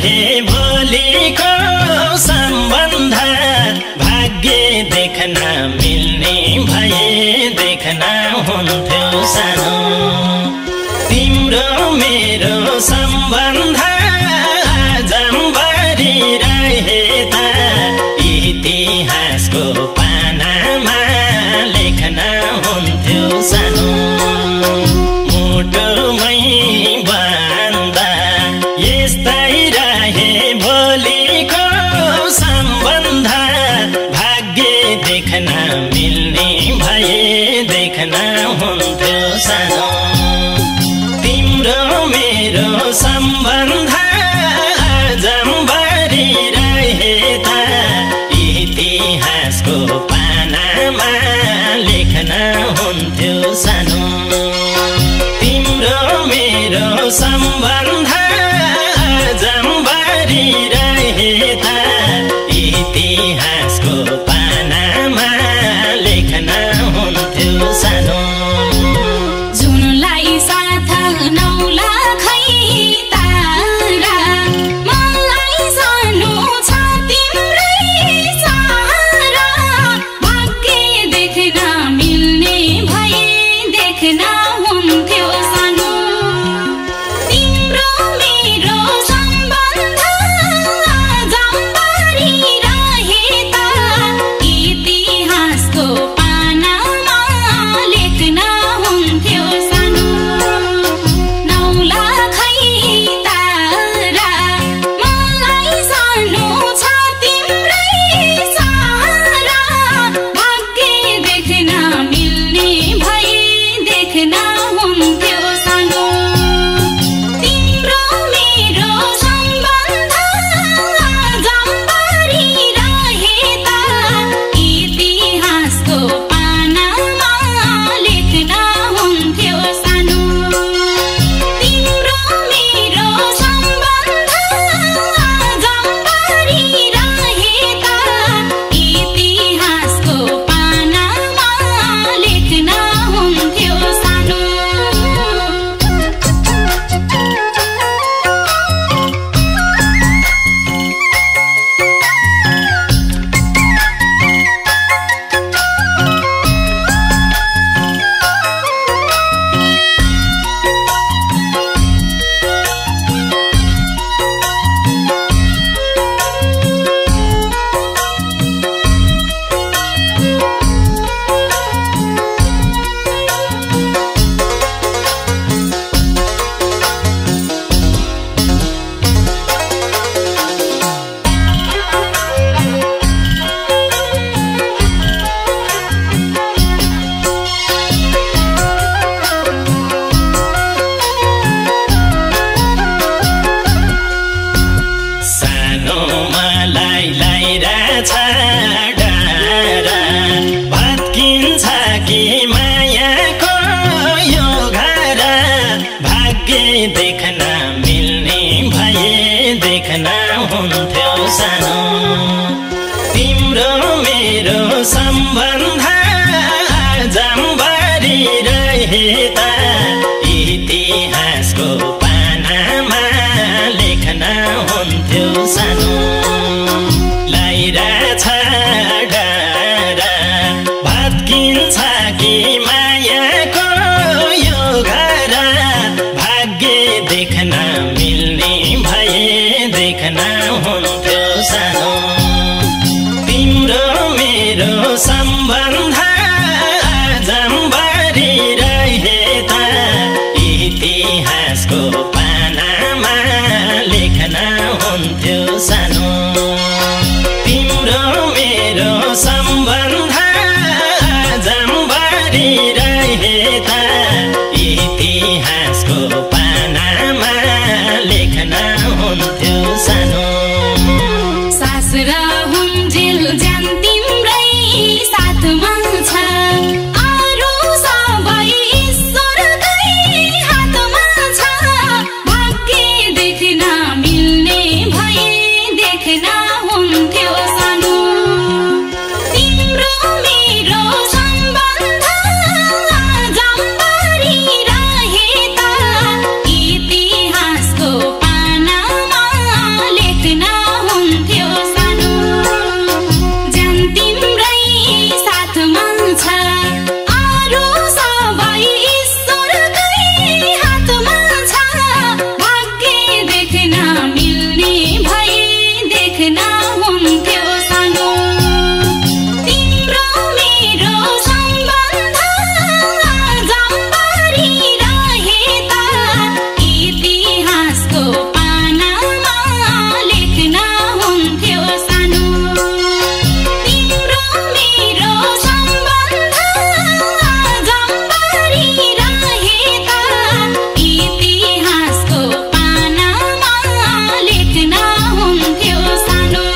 रहे भोलिको सम्बन्ध भाग्य देख्न मिल्ने भए देख्न हुन्थ्यो सानो तिम्रो मेरो सम्बन्ध जम्बरी रहे त इतिहासको पानामा लेख्न हुन्थ्यो सानो मुटुमै बान्दा यस्तै रहे भोलिको सम्बन्ध भाग्य देख्न मिल्ने भए देख्न हुन्थ्यो सानो तिम्रो मेरो सम्बन्ध जम्बरी रहे त इतिहासको पानामा लेख्न हुन्थ्यो सानो तिम्रो मेरो सम्बन्ध जम्बरी रहे त इतिहासको पानामा लेख्न हुन्थ्यो सानो जुनलाई साथ नौला खै तारा मलाई सानो छ तिम्रै सहारा भाग्य देख्न मिल्ने भए देख्न हुन्थ्यो सानो तिम्रो मेरो सम्बन्ध जम्बरी रहे त इतिहासको पानामा लेख्न हुन्थ्यो सानो नौला खै तारा मलाई सानो छ तिम्रै सहारा भाग्य देख्न मिल्ने भए देख्न हुन्थ्यो सानो तिम्रो मेरो सम्बन्ध जम्बरी रहे त इतिहासको पानामा लेख्न हुन्थ्यो सानो तिम्रो मेरो सम्बन्ध जम्बरी रहे त इतिहासको पानामा लेख्न हुन्थ्यो सानो सानो मलाई लाइरहेछ डारा भत्किन्छ कि मायाको यो घर भाग्य देख्न मिल्ने भए देख्न हुन्थ्यो सानो तिम्रो मेरो सम्बन्ध जम्बरी रहे त इतिहासको पानामा लेख्न हुन्थ्यो सानो लाइरहेछ डारा भत्किन्छ कि मायाको यो घर भाग्य देख्न मिल्ने भए देख्न हुन्थ्यो सानो तिम्रो मेरो सम्बन्ध जम्बरी रहे त इतिहासको पानामा लेख्न हुन्थ्यो सानो तिम्रो मेरो सम्बन्ध जम्बरी रहे त इतिहासको पानामा लेख्न हुन्थ्यो सानो सास र हुन्जेल ज्यान तिम्रै साथमा छ अरू सबै ईश्वरकै हातमा छ भाग्य देख्न मिल्ने भए देख्न लेख्न हुन्थ्यो सानो तिम्रो मेरो सम्बन्ध जम्बरी रहे त इतिहासको पानामा लेख्न हुन्थ्यो सानो तिम्रो मेरो सम्बन्ध जम्बरी रहे त इतिहासको पानामा लेख्न हुन्थ्यो सानो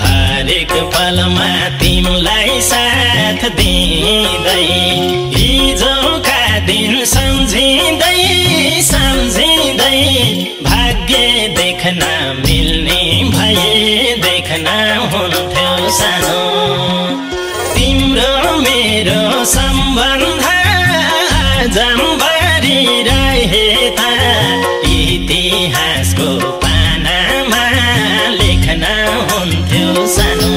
हरेक पलमा तिमलाई साथ दिँदै हिजोका दिन सम्झिँदै सम्झिँदै भाग्य देख्न मिल्ने भए देख्न हुन्थ्यो सानो तिम्रो मेरो सम्बन्ध जम्बरी रहे त इतिहासको पानामा लेख्न हुन्थ्यो सानो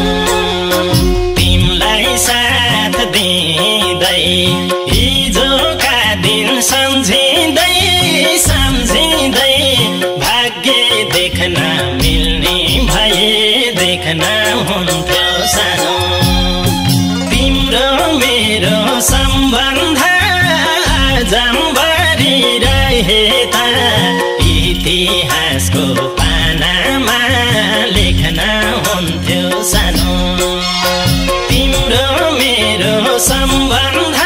तिमलाई साथ दिँदै हिजोका दिन सम्झिँदै सम्झिँदै भाग्य देख्न मिल्ने भए देख्न हुन्थ्यो सानो तिम्रो मेरो सम्बन्ध जम्बरी रहे त इतिहासको पानामा लेख्न हुन्थ्यो सानो तिम्रो मेरो सम्बन्ध